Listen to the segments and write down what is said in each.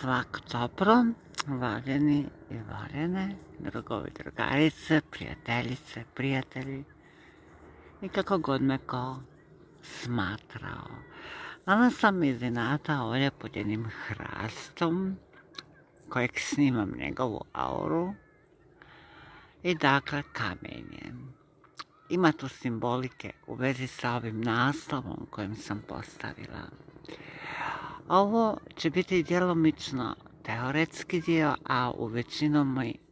Svako dobro, voljeni i voljene, drugovi, drugarice, prijateljice, prijatelji i kako god me ko smatrao. Danas sam iz inata ovdje pod jednim hrastom kojeg snimam njegovu auru i dakle kamenje. Ima tu simbolike u vezi sa ovim naslovom kojim sam postavila. Ovo će biti djelomično teoretski dio, a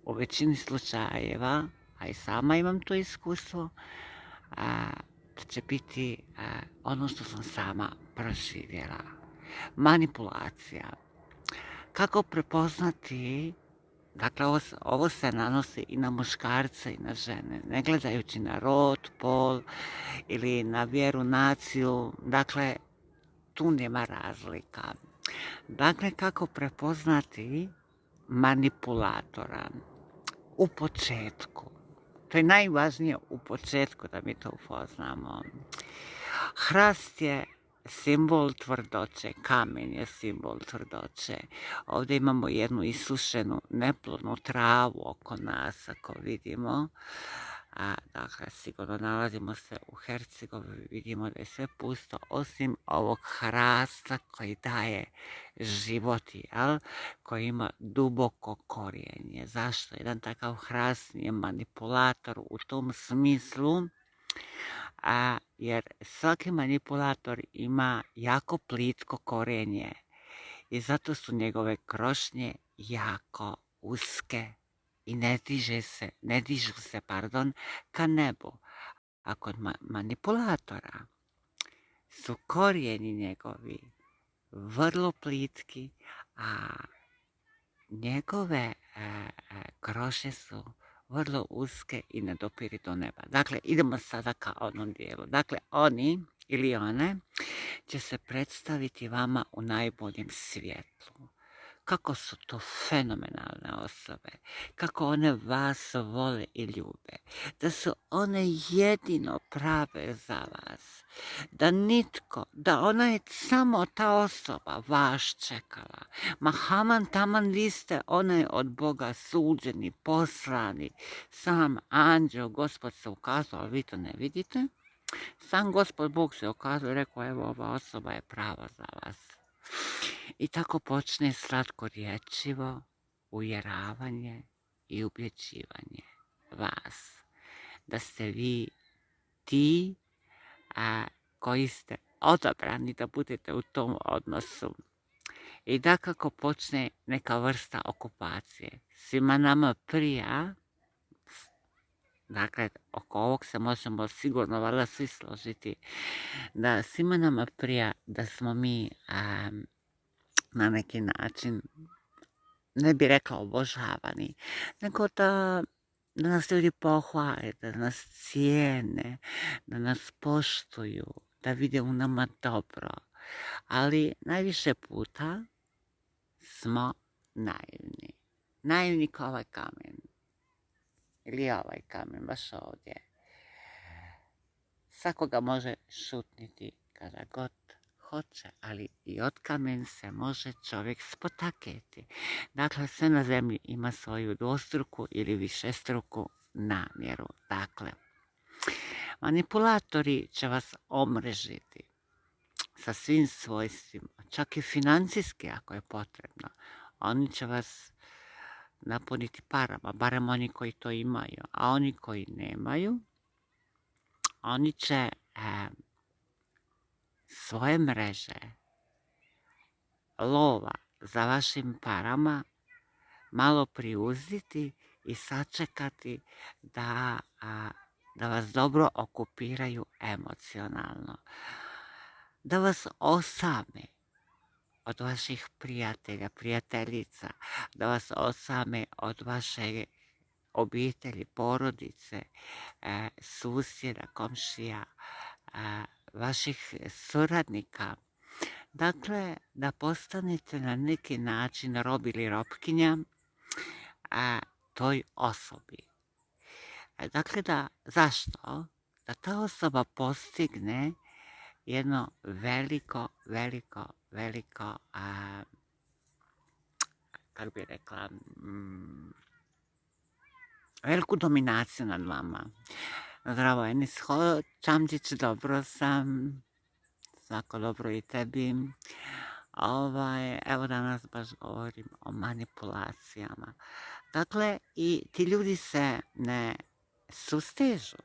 u većini slučajeva, a i sama imam to iskustvo, da će biti ono što sam sama proživjela. Manipulacija. Kako prepoznati, dakle ovo se nanosi i na muškarce i na žene, ne gledajući na rod, pol ili na vjeru, naciju, dakle tu nema razlika. Dakle, kako prepoznati manipulatora u početku. To je najvažnije u početku da mi to upoznamo. Hrast je simbol tvrdoće, kamen je simbol tvrdoće. Ovdje imamo jednu isušenu, neplodnu travu oko nas, ako vidimo. Dakle, sigurno nalazimo se u Hercegovini, vidimo da je sve pusto, osim ovog hrasta koji daje život, koji ima duboko korijenje. Zašto? Jedan takav hrast je manipulator u tom smislu, jer svaki manipulator ima jako plitko korijenje i zato su njegove krošnje jako uske i ne dižu se ka nebu. A kod manipulatora su korijeni njegovi vrlo plitki, a njegove krošnje su vrlo uske i ne dopiri do neba. Dakle, idemo sada ka onom dijelu. Dakle, oni ili one će se predstaviti vama u najboljem svjetlu. Kako su to fenomenalne osobe, kako one vas vole i ljube, da su one jedino prave za vas, da ona je samo ta osoba vas čekala. Mahaman taman vi ste onaj od Boga suđeni, poslani, sam anđeo, Gospod se ukazao, ali vi to ne vidite. Sam Gospod Bog se ukazao i rekao, evo ova osoba je prava za vas. I tako počne slatko riječivo uvjeravanje i ubjeđivanje vas da ste vi ti koji ste odabrani da budete u tom odnosu. I da kako počne neka vrsta okupacije. Svima nama prija, dakle oko ovog se možemo sigurno valjda svi složiti, da svima nama prija da smo mi na neki način, ne bi rekla obožavani, nego da nas ljudi pohvale, da nas cijene, da nas poštuju, da vide u nama dobro. Ali najviše puta smo naivni. Naivni kao ovaj kamen. Ili ovaj kamen, baš ovdje. Svakoga može šutniti kada god hoće, ali i od kamen se može čovjek spotaketi. Dakle, sve na zemlji ima svoju dvostruku ili višestruku namjeru. Dakle, manipulatori će vas omrežiti sa svim svojstvima, čak i financijski ako je potrebno. Oni će vas napuniti parama, barem oni koji to imaju, a oni koji nemaju, oni će svoje mreže lova za vašim parama malo priuziti i sačekati da vas dobro okupiraju emocionalno. Da vas osame od vaših prijatelja, prijateljica, da vas osame od vaše obitelji, porodice, susjeda, komšija, vaših suradnika. Dakle, da postanete na neki način rob ili robkinja toj osobi. Dakle, zašto? Da ta osoba postigne jedno veliko kako bi rekla, veliku dominaciju nad vama. Zdravo, Enis Čamđić, dobro sam, svako dobro i tebi. Evo danas baš govorim o manipulacijama. Dakle, i ti ljudi se ne sustežu.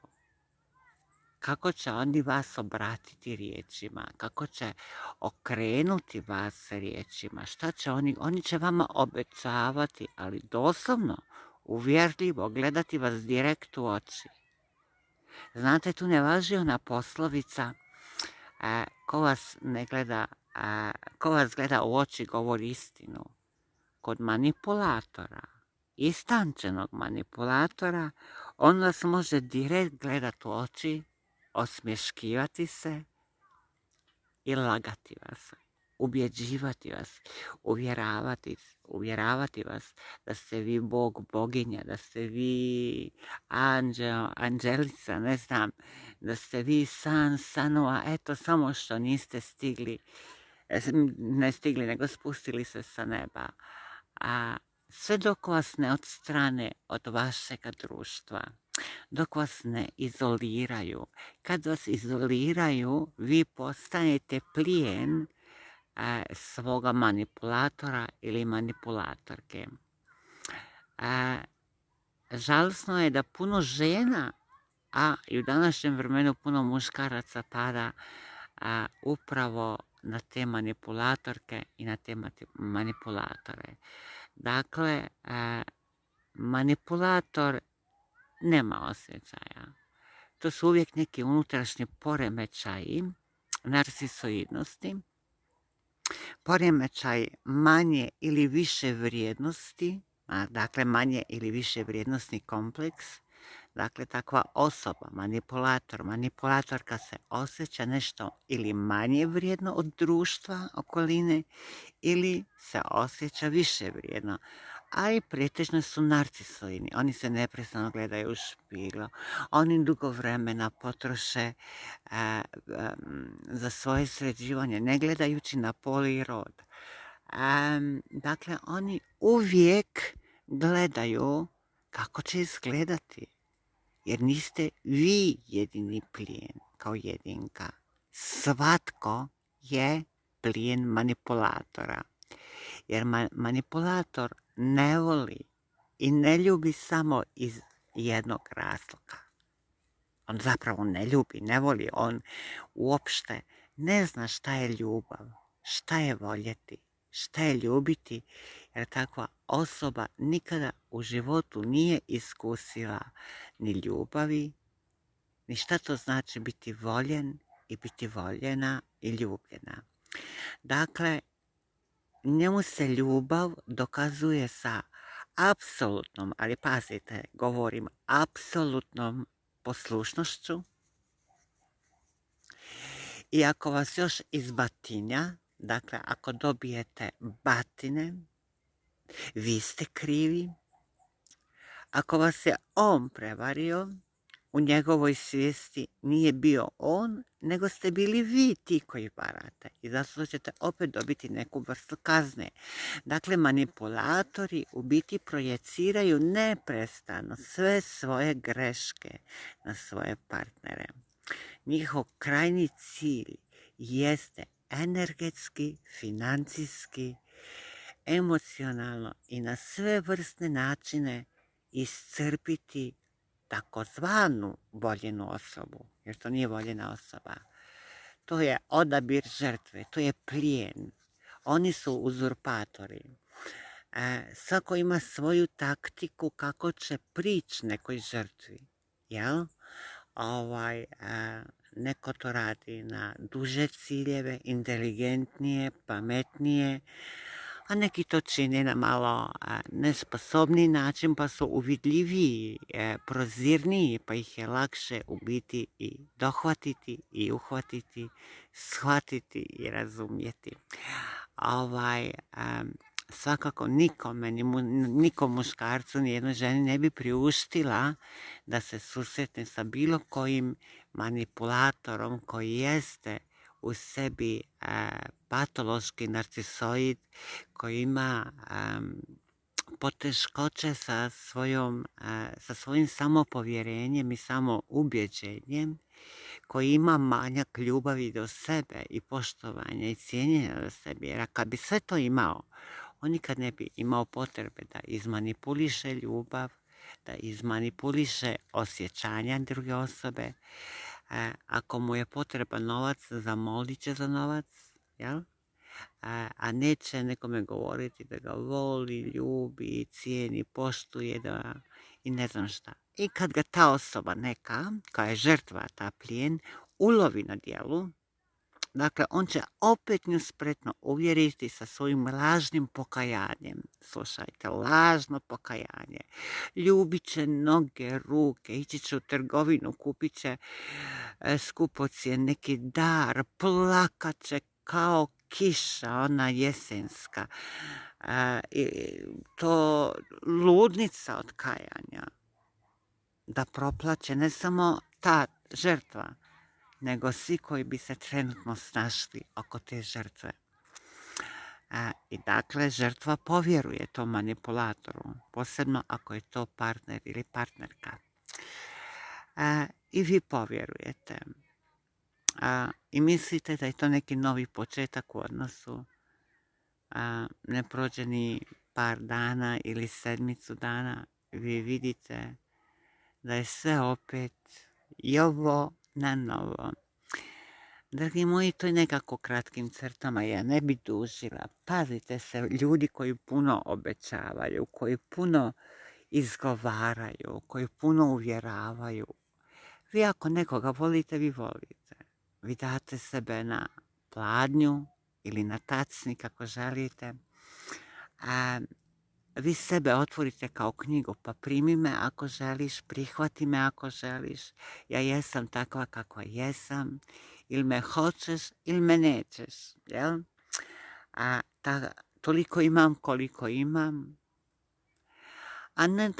Kako će oni vas obratiti riječima, kako će okrenuti vas riječima, šta će oni? Oni će vama obećavati, ali doslovno, uvjerljivo, gledati vas direkt u oči. Znate, tu ne važi ona poslovica, ko vas ne gleda, ko vas gleda u oči govori istinu. Kod manipulatora, istančenog manipulatora, on vas može direkt gledati u oči, osmješkivati se i lagati vas, ubjeđivati vas, uvjeravati vas da ste vi Bog, boginja, da ste vi anđel, anđelica, ne znam, da ste vi san sanova, eto samo što niste stigli, ne stigli nego spustili se sa neba. A sve dok vas ne odstrane od vašega društva, dok vas ne izoliraju. Kad vas izoliraju, vi postanete plijen svoga manipulatora ili manipulatorke. Žalosno je da puno žena, a i u današnjem vremenu puno muškaraca pada upravo na te manipulatorke i na te manipulatore. Dakle, manipulator nema osjećaja. To su uvijek neki unutrašnji poremećaji narcisoidnosti, poremećaj manje ili više vrijednosti, dakle manje ili više vrijednostni kompleks. Dakle, takva osoba, manipulatorka se osjeća nešto ili manje vrijedno od društva, okoline, ili se osjeća više vrijedno. A i pretežno su narcisoidni. Oni se neprestano gledaju u špiglo. Oni dugo vremena potroše za svoje sređivanje, ne gledajući na pol i rod. Dakle, oni uvijek gledaju kako će izgledati. Jer niste vi jedini plijen kao jedinka. Svatko je plijen manipulatora. Jer manipulator ne voli i ne ljubi samo iz jednog razloga. On zapravo ne ljubi, ne voli, on uopšte ne zna šta je ljubav, šta je voljeti, šta je ljubiti, jer takva osoba nikada u životu nije iskusila ni ljubavi, ni šta to znači biti voljen i biti voljena i ljubljena. Dakle, njemu se ljubav dokazuje sa apsolutnom, ali pazite, govorim apsolutnom poslušnošću. I ako vas još izbatinja, dakle, ako dobijete batine, vi ste krivi. Ako vas je on prevario, u njegovoj svijesti nije bio on, nego ste bili vi ti koji varate. I zato ćete opet dobiti neku vrstu kazne. Dakle, manipulatori u biti projeciraju neprestano sve svoje greške na svoje partnere. Njihov krajnji cilj jeste energetski, financijski, emocionalno i na sve vrstne načine iscrpiti takozvanu voljenu osobu, jer to nije voljena osoba. To je odabir žrtve, to je plijen. Oni su uzurpatori. Svako ima svoju taktiku kako će prići nekoj žrtvi. Jel? Neko to radi na duže ciljeve, inteligentnije, pametnije, a neki to čine na malo nesposobniji način, pa su uvidljiviji, prozirniji, pa ih je lakše ubiti i dohvatiti i uhvatiti, shvatiti i razumjeti. Svakako nikom muškarcu, nijednoj ženi ne bi priuštila da se susretne sa bilo kojim manipulatorom koji jeste u sebi patološki narcisoid, koji ima poteškoće sa svojim samopovjerenjem i samoubjeđenjem, koji ima manjak ljubavi do sebe i poštovanja i cijenjenja do sebe. Jer kad bi sve to imao, on nikad ne bi imao potrebe da izmanipuliše ljubav, da izmanipuliše osjećanja druge osobe. Ako mu je potreban novac, zamolit će za novac, jel? A neće nekome govoriti da ga voli, ljubi, cijeni, poštuje i ne znam šta. I kad ga ta osoba neka, koja je žrtva, ta plijen, ulovi na djelu, dakle, on će opet nju spretno uvjeriti sa svojim lažnim pokajanjem. Slušajte, lažno pokajanje. Ljubit će noge, ruke, ići će u trgovinu, kupit će skupocjen neki dar, plakat će kao kiša, ona jesenska. To ludnica od kajanja. Da proplaće ne samo ta žrtva, nego svi koji bi se trenutno snašli oko te žrtve. I dakle, žrtva povjeruje tom manipulatoru, posebno ako je to partner ili partnerka. I vi povjerujete. I mislite da je to neki novi početak u odnosu. Ne prođe ni par dana ili sedmicu dana, vi vidite da je sve opet jovo na novo. Dragi moji, to je nekako kratkim crtama, ja ne bi dužila. Pazite se, ljudi koji puno obećavaju, koji puno izgovaraju, koji puno uvjeravaju. Vi ako nekoga volite, vi volite. Vi date sebe na pladnju ili na tacni kako želite. Vi sebe otvorite kao knjigu, pa primi me ako želiš, prihvati me ako želiš. Ja jesam takva kakva jesam, ili me hoćeš ili me nećeš. Jel? Toliko imam koliko imam. A ne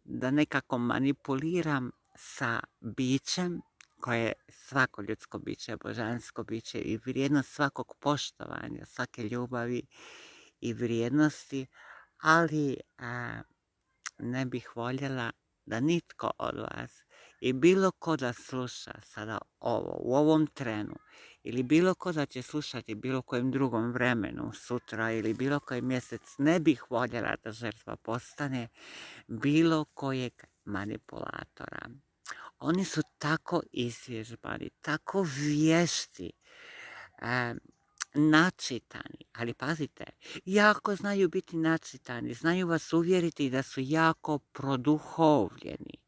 da nekako manipuliram sa bićem koje je svako ljudsko biće, božansko biće i vrijednost svakog poštovanja, svake ljubavi i vrijednosti, ali ne bih voljela da nitko od vas i bilo ko da sluša sada ovo, u ovom trenu, ili bilo ko da će slušati bilo kojem drugom vremenu, sutra ili bilo koji mjesec, ne bih voljela da žrtva postane bilo kojeg manipulatora. Oni su tako izvježbani, tako vješti, načitani, ali pazite, jako znaju biti načitani, znaju vas uvjeriti da su jako produhovljeni,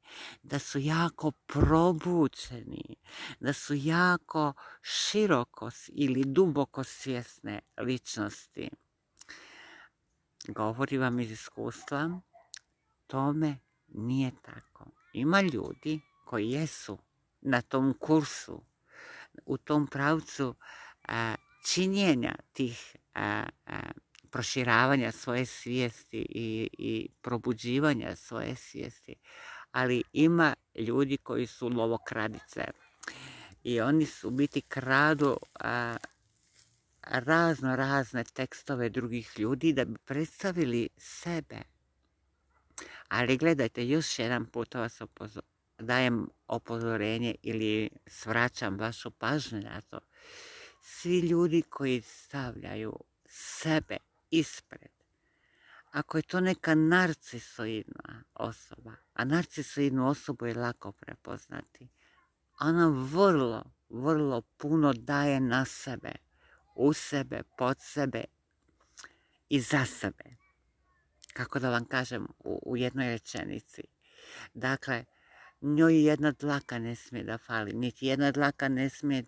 da su jako probučeni, da su jako široko ili duboko svjesne ličnosti. Govorim vam iz iskustva, tome nije tako. Ima ljudi koji jesu na tom kursu, u tom pravcu činjenja tih proširavanja svoje svijesti i probuđivanja svoje svijesti, ali ima ljudi koji su lovokradice i oni su u biti kradu razne tekstove drugih ljudi da bi predstavili sebe. Ali gledajte, još jedan put vas dajem upozorenje ili svraćam vašu pažnju na to. Svi ljudi koji stavljaju sebe ispred, ako je to neka narcisoidna osoba, a narcisoidnu osobu je lako prepoznati, ona vrlo puno daje na sebe, u sebe, pod sebe i za sebe. Kako da vam kažem u jednoj rečenici. Dakle, njoj jedna dlaka ne smije da fali, niti jedna dlaka ne smije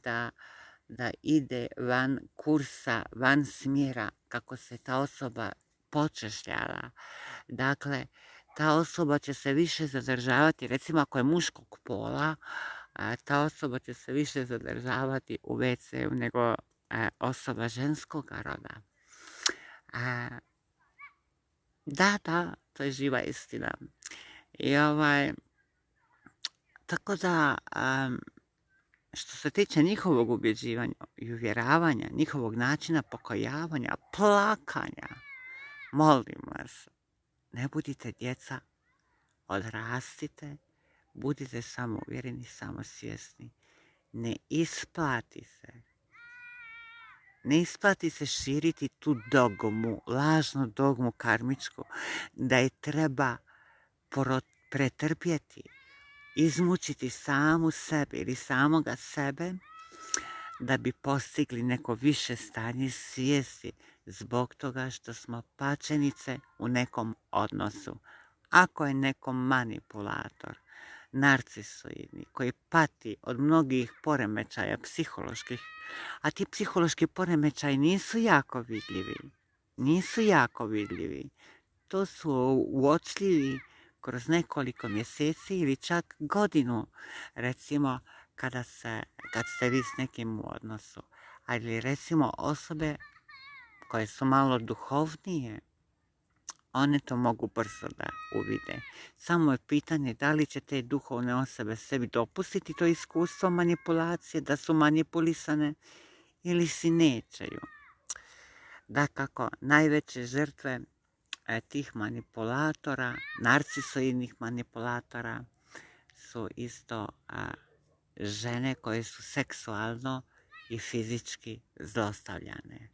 da ide van kursa, van smjera, kako se ta osoba počešljala. Dakle, ta osoba će se više zadržavati, recimo ako je muškog pola, ta osoba će se više zadržavati u WC-u nego osoba ženskog roda. Da, to je živa istina. I tako da što se tiče njihovog ubjeđivanja i uvjeravanja, njihovog načina pokojavanja, plakanja, molim vas, ne budite djeca, odrastite, budite samouvjereni, samosvjesni. Ne isplati se širiti tu dogmu, lažnu dogmu karmičku, da je treba pretrpjeti, izmučiti samu sebe ili samoga sebe da bi postigli neko više stanje svijesti zbog toga što smo pačenice u nekom odnosu. Ako je neko manipulator, narcisoidni, koji pati od mnogih poremećaja psiholoških, a ti psihološki poremećaji nisu jako vidljivi, to su uočljivi kroz nekoliko mjeseci ili čak godinu, recimo kad ste vi s nekim u odnosu, ali recimo osobe koje su malo duhovnije, one to mogu brzo da uvide. Samo je pitanje da li će te duhovne osobe sebi dopustiti to iskustvo manipulacije, da su manipulisane ili si nećeju. Dakako, najveće žrtve tih manipulatora, narcisoidnih manipulatora, su isto žene koje su seksualno i fizički zlostavljane.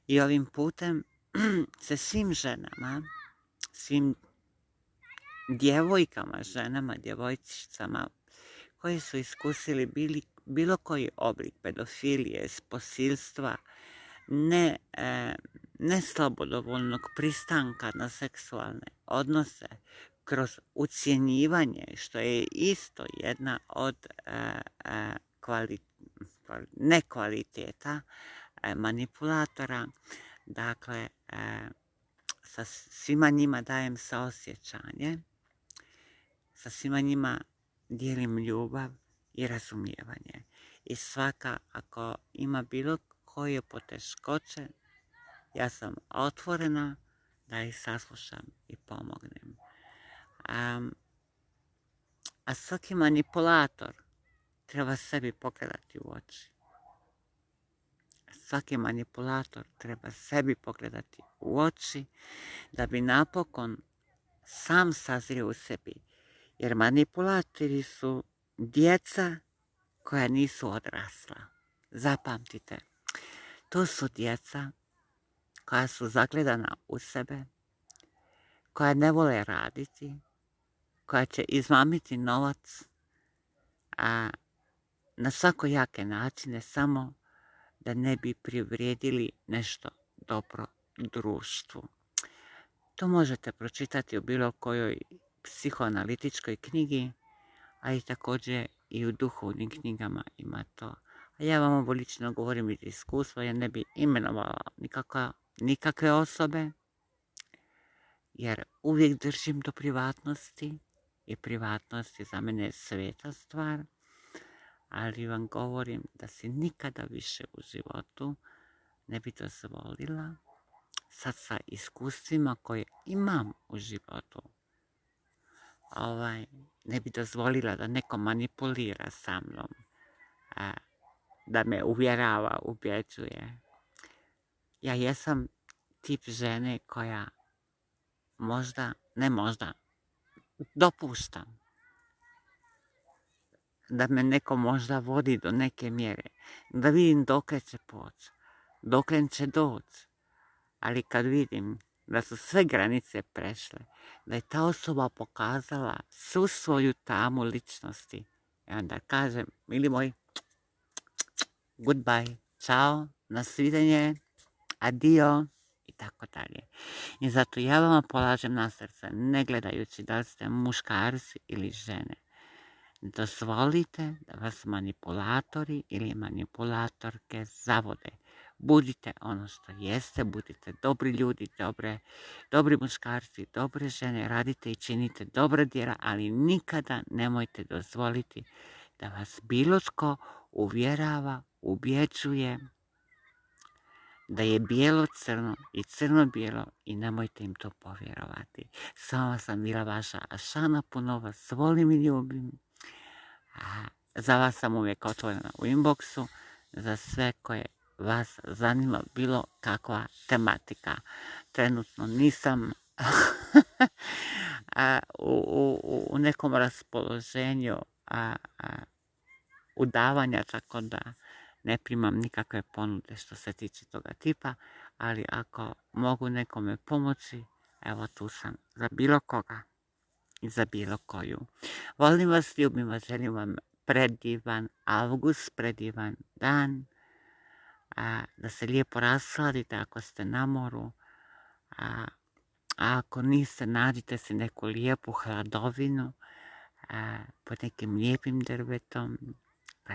I ovim putem se svim ženama, svim djevojkama, ženama, djevojčicama koje su iskusili bilo koji oblik pedofilije, posilstva, neslobodovoljnog pristanka na seksualne odnose kroz ucjenjivanje, što je isto jedna od nekvaliteta manipulatora. Dakle, sa svima njima dajem saosjećanje, sa svima njima dijelim ljubav i razumijevanje. I svaka, ako ima bilo koje poteškoće, ja sam otvorena da ih saslušam i pomognem. A svaki manipulator treba sebi pogledati u oči. Svaki manipulator treba sebi pogledati u oči da bi napokon sam sazrio u sebi. Jer manipulatori su djeca koja nisu odrasla. Zapamtite, to su djeca koja su zagledana u sebe, koja ne vole raditi, koja će izmamiti novac na svakojake načine samo da ne bi privrijedili nešto dobro društvu. To možete pročitati u bilo kojoj psihoanalitičkoj knjigi, a i također i u duhovnim knjigama ima to. A ja vam ovo lično govorim iz iskustva, ja ne bi imenovala nikakve osobe, jer uvijek držim do privatnosti i privatnost je za mene sveta stvar, ali vam govorim da si nikada više u životu ne bi dozvolila, sad sa iskustvima koje imam u životu, ne bi dozvolila da neko manipulira sa mnom, da me uvjerava, ubjeđuje. Ja jesam tip žene koja dopuštam da me neko možda vodi do neke mjere, da vidim dokle će poći, dokle će doći, ali kad vidim da su sve granice prešle, da je ta osoba pokazala svu svoju tamu ličnosti, i onda kažem, mili moj, goodbye, čao, na svidenje, adio, i tako dalje. I zato ja vama polažem na srce, ne gledajući da li ste muškarci ili žene. Dozvolite da vas manipulatori ili manipulatorke zavode. Budite ono što jeste, budite dobri ljudi, dobri muškarci, dobre žene, radite i činite dobra djela, ali nikada nemojte dozvoliti da vas bilo tko uvjerava, ubjeđuje da je bijelo crno i crno bijelo i nemojte im to povjerovati. Sama sam bila vaša Ašana, puno vas volim i ljubim. Za vas sam uvijek otvorena u inboxu, za sve koje vas zanima bilo kakva tematika. Trenutno nisam u nekom raspoloženju udavanja, tako da ne primam nikakve ponude što se tiče toga tipa, ali ako mogu nekome pomoći, evo tu sam za bilo koga i za bilo koju. Volim vas, ljubim vas, želim vam predivan avgust, predivan dan, da se lijepo rasladite ako ste na moru, a ako niste, nađite si neku lijepu hladovinu pod nekim lijepim drvetom,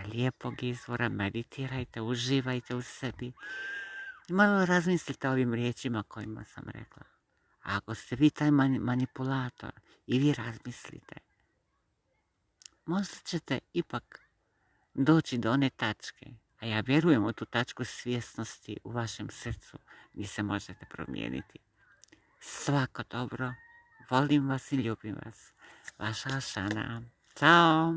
lijepog izvora, meditirajte, uživajte u sebi i malo razmislite o ovim riječima kojima sam rekla. A ako ste vi taj manipulator i vi razmislite, možda ćete ipak doći do one tačke, a ja vjerujem u tu tačku svjesnosti u vašem srcu gdje se možete promijeniti. Svako dobro, volim vas i ljubim vas. Vaša Ašana. Ćao!